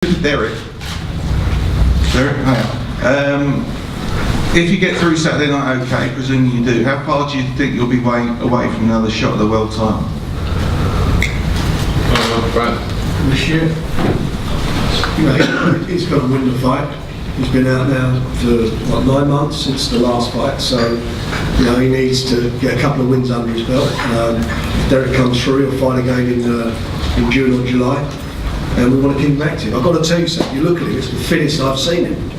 Derek. Hiya. If you get through Saturday night okay, presuming you do, how far do you think you'll be away from another shot at the world title? This year, he's got to win the fight. He's been out now for 9 months since the last fight, so he needs to get a couple of wins under his belt. If Derek comes through, he'll fight again in June or July, and we want to keep him active. I've got to tell you something. You look at him; it's the fittest I've seen him.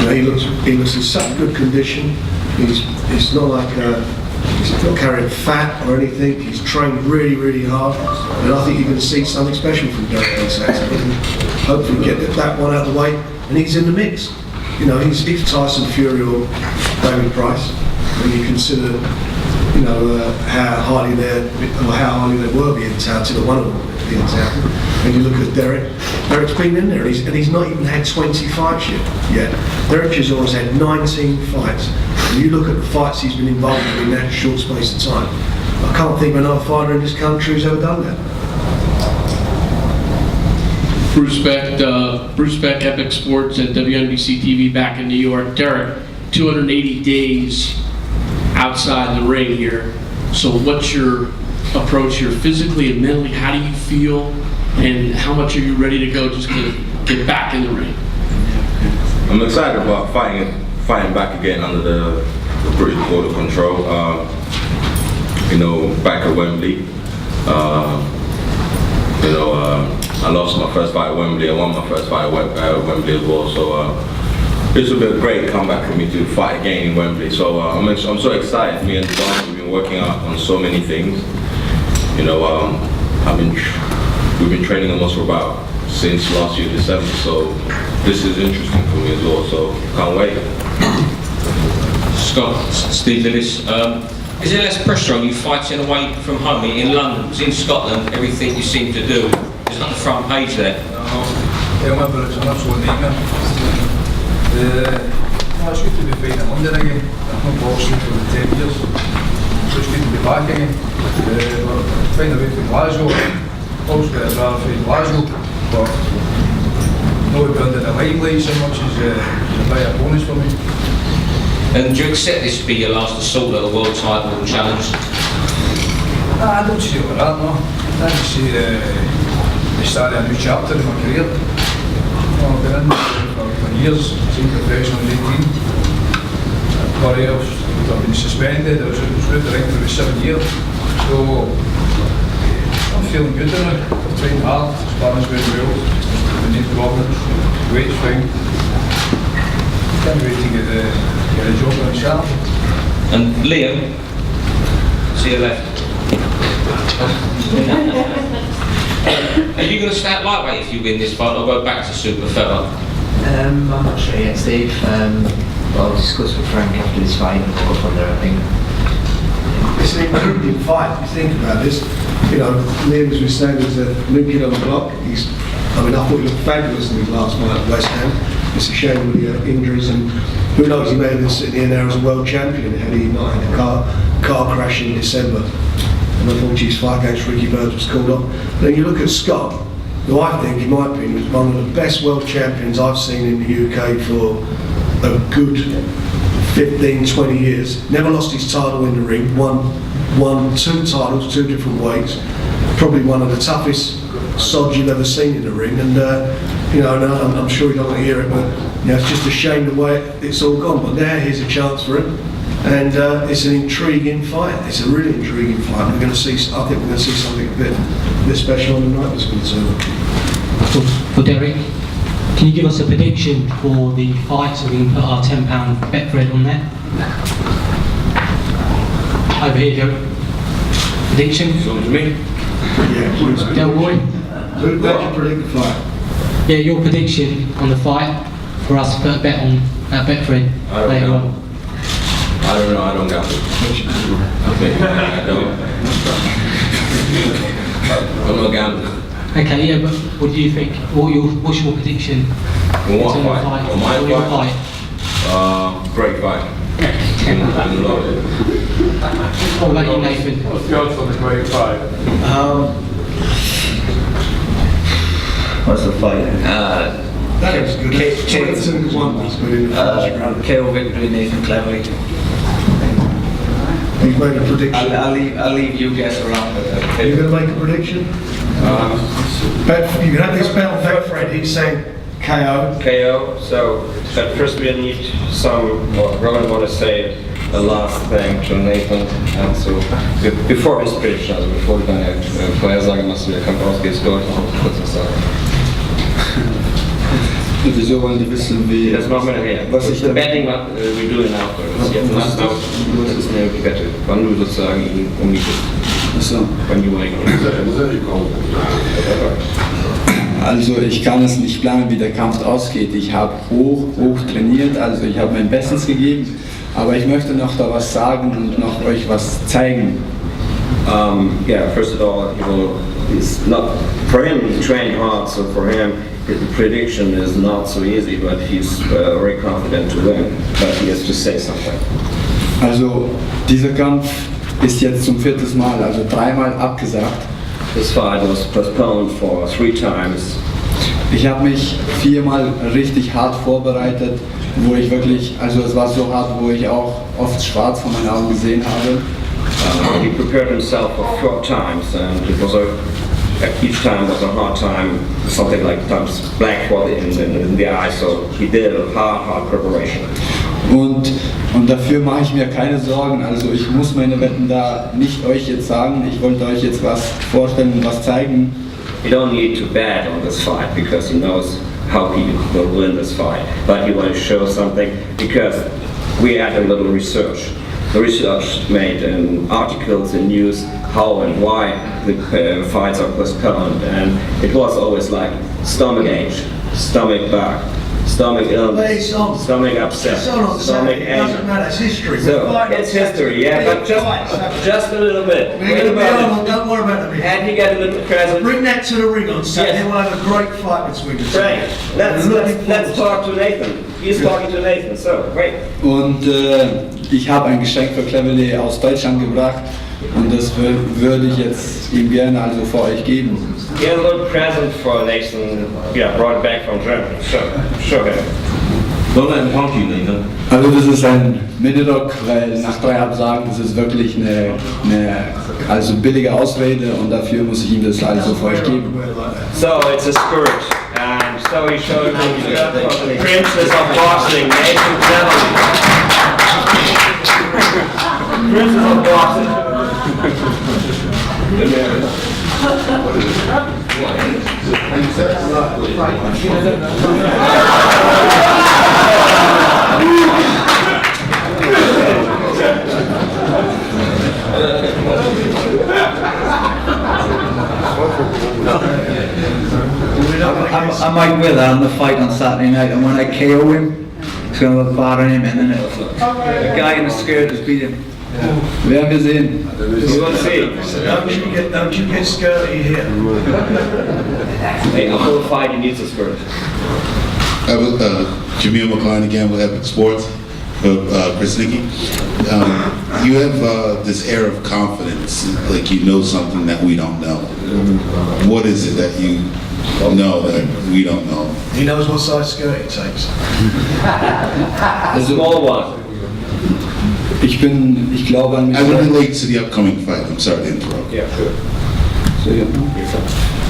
He looks in such good condition. He's not like he's not carrying fat or anything. He's trained really, really hard, and I think you're going to see something special from Derek on Saturday. Hopefully, get that one out of the way, and he's in the mix. He's Tyson Fury or David Price. When you consider, how highly they were being touted, or one of them being touted. And you look at Derek's been in there, and he's not even had 20 fights yet. Derek Chisora's had 19 fights. And you look at the fights he's been involved in that short space of time. I can't think of another fighter in this country who's ever done that. Bruce Beck, Epic Sports at WNBC TV back in New York. Derek, 280 days outside the ring here. So what's your approach here physically and mentally? How do you feel? And how much are you ready to go just to get back in the ring? I'm excited about fighting back again under the British border control. Back at Wembley. I lost my first fight at Wembley. I won my first fight at Wembley as well. So this will be a great comeback for me to fight again in Wembley. So I'm so excited. Me and Don, we've been working on so many things. We've been training almost since last year December. So this is interesting for me as well. So can't wait. Scott, Steve Lewis. Is there less pressure on you fighting away from home in London? Because in Scotland, everything you seem to do is on the front page there. Yeah, my brother's an absolute nightmare. It's good to be fighting in London again. I've not boxing for 10 years, so it's good to be back again. We're finding a way to Glasgow. Always got a brother from Glasgow, but not be under the limelight so much as a big opponents for me. And do you accept this to be your last assault at the world title challenge? I don't see it like that, no. I just see the start of a new chapter in my career. I've been in for years, seen professional 18. I've been suspended, I was out of the ring for 7 years. So I'm feeling good now. I've trained hard, sparring's going well. I need problems, weight's fine. Can't wait to get a job on myself. And Liam, to your left. Are you going to stay at lightweight if you win this fight, or go back to super feather? I'm not sure yet, Steve. I'll discuss with Frank after this fight and go from there, I think. It's an incredible fight. If you think about this, Liam, as we saying, is a new kid on the block. I thought he looked fabulous in his last fight at West Ham. It's a shame with the injuries, and who knows, he may have been sitting here now as a world champion had he not had a car crash in December. And unfortunately his fight against Ricky Burns was called off. Then you look at Scott, who I think, in my opinion, was one of the best world champions I've seen in the UK for a good 15, 20 years. Never lost his title in the ring, won 2 titles, 2 different weights. Probably one of the toughest sods you've ever seen in the ring, and I'm sure you don't want to hear it, but it's just a shame the way it's all gone. But now here's a chance for him, and it's an intriguing fight. It's a really intriguing fight. I think we're going to see something a bit special on the night between the two. For Derek, can you give us a prediction for the fight so we can put our £10 Betfred on there? Over here, Joe. Prediction? So to me. Yeah, please. Delroy? Who can predict the fight? Yeah, your prediction on the fight for us to put a bet on at Betfred later on. I don't know, I don't gamble. I don't. I'm not gambling. Okay, yeah, but what do you think? What's your prediction? On what fight? On my fight? Great fight. What about you, Nathan? What's the odds on the great fight? What's the fight? That is good. It's 22-1 he's been in the first round. KO victory, Nathan Cleverly. He's made a prediction. I'll leave you guys around with Are you going to make a prediction? You can have this belt back, Fred. He's saying KO. KO. So, but first we need some, what Roland want to say, a last thing to Nathan. And so, before his pitch, also bevor du deine Vorhersage machst, wie er kommt raus, geht's los, noch kurz was sagen. Wieso wollen die wissen, wie... Das machen wir nachher. Was ich The betting, what we do in after. Das ist jetzt Was ist das? das ist eine Wette. Wann du sozusagen ihn umgehst. Achso. Wann you wake. Also ich kann es nicht planen, wie der Kampf ausgeht. Ich habe hoch trainiert, also ich habe mein Bestes gegeben. Aber ich möchte noch da was sagen und noch euch was zeigen. Yeah, first of all, it's not, for him, he trained hard, so for him, the prediction is not so easy, but he's very confident to win, but he has to say something. Also dieser Kampf ist jetzt zum 4. Mal, also 3-mal abgesagt. This fight was postponed for 3 times. Ich habe mich 4-mal richtig hart vorbereitet, wo ich wirklich, also es war so hart, wo ich auch oft schwarz vor meinen Augen gesehen habe. He prepared himself for 4 times, and it was each time was a hard time, something like times black spot in the eye, so he did a hard preparation. Und dafür mache ich mir keine Sorgen, also ich muss meine Wetten da nicht euch jetzt sagen, ich wollte euch jetzt was vorstellen und was zeigen. You don't need to bet on this fight because he knows how he will win this fight, but he wants to show something because we had a little research. The research made in articles and news how and why the fights are postponed, and it was always like stomach ache, stomach bug, stomach illness, stomach upset, stomach It doesn't matter, it's history. So it's history, yeah, but just a little bit. We're going to be on, don't worry about the And you get a little present. Bring that to the ring on Saturday. We'll have a great fight between the two. Right. Let's talk to Nathan. He's talking to Nathan. So great. Und ich habe ein Geschenk für Cleverly aus Deutschland gebracht und das würde ich jetzt ihm gerne also für euch geben. He has a little present for Nathan. Yeah, brought back from Germany. Show him. Don't let him punk you, Nathan. Also das ist ein Minirock, weil nach 3 Absagen, das ist wirklich eine also billige Ausrede und dafür muss ich ihm das also für euch geben. So it's a skirt, and so he showed me the Princess of Boxing, Nathan Cleverly. Princess of Boxing. I might with on the fight on Saturday night, and when I KO him, it's going to look bad on him, and then the guy in the skirt has beat him. Werden wir sehen. We'll see. Don't you get skirty here. Hey, a full fight, he needs a skirt. Jamil McCline again with Epic Sports. Chris Nicky. You have this air of confidence, like you know something that we don't know. What is it that you know that we don't know? He knows what size skirt it takes. A small one. Ich glaube an mich. I would relate to the upcoming fight. I'm sorry to interrupt. Yeah, sure.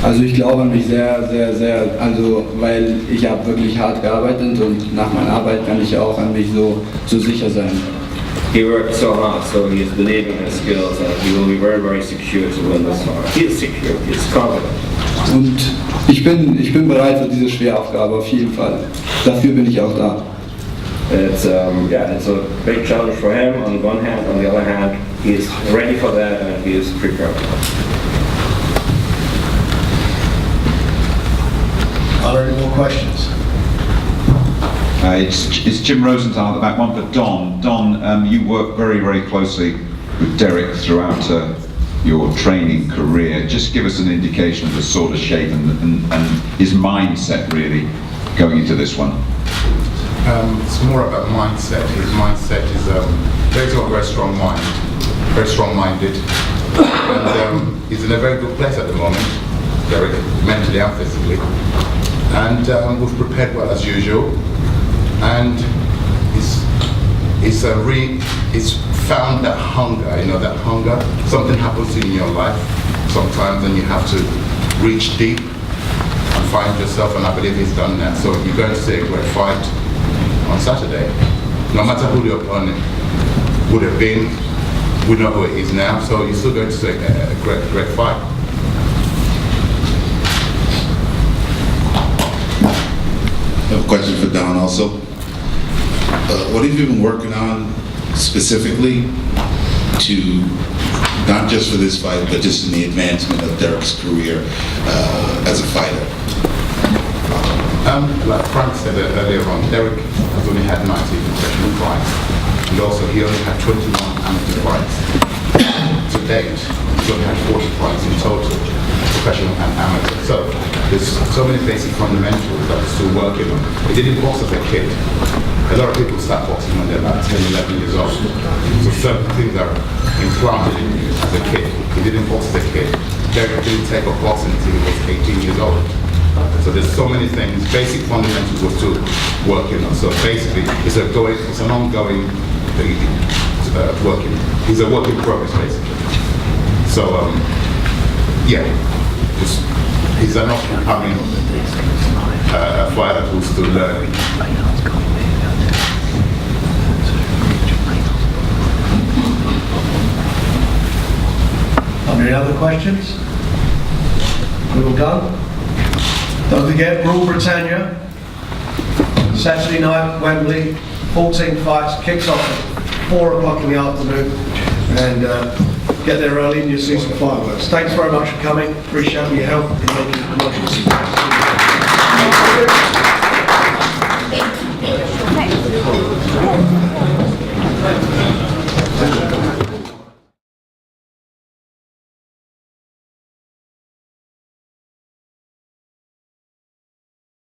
Also ich glaube an mich sehr, also weil ich habe wirklich hart gearbeitet und nach meiner Arbeit kann ich auch an mich so sicher sein. He worked so hard, so he's believing in his skills, and he will be very, very secure to win this fight. He is secure, he is confident. Und ich bin bereit für diese schwere Aufgabe, auf jeden Fall. Dafür bin ich auch da. It's a big challenge for him on one hand, on the other hand, he is ready for that and he is prepared. Are there any more questions? It's Jim Rosenthal at the back, one for Don. Don, you work very, very closely with Derek throughout your training career. Just give us an indication of the sort of shape and his mindset really going into this one. It's more about mindset. His mindset is Derek's got a very strong mind, very strong-minded, and he's in a very good place at the moment. Derek, mentally and physically. And we've prepared well as usual. And it's found that hunger, that hunger. Something happens in your life sometimes and you have to reach deep and find yourself, and I believe he's done that. So you're going to see a great fight on Saturday. No matter who the opponent would have been, we know who it is now, so you're still going to see a great fight. I have a question for Don also. What have you been working on specifically to, not just for this fight, but just in the advancement of Derek's career as a fighter? Like Frank said earlier on, Derek has only had 19 professional fights. He only had 21 amateur fights. To date, he's only had 40 fights in total, professional and amateur. So there's so many basic fundamentals that we're still working on. He didn't box as a kid. A lot of people start boxing when they're about 10, 11 years old. So certain things are implanted in you as a kid. He didn't box as a kid. Derek didn't take up boxing until he was 18 years old. So there's so many things, basic fundamentals we're still working on. So basically, it's an ongoing working. It's a work in progress, basically. So yeah, he's an up-and-coming fighter who's still learning. Any other questions? We all done? Don't forget, Rule Britannia, Saturday night, Wembley, 14 fights, kicks off at 4 o'clock in the afternoon, and get there early and you'll see some fireworks. Thanks very much for coming, appreciate your help in making the promotion successful.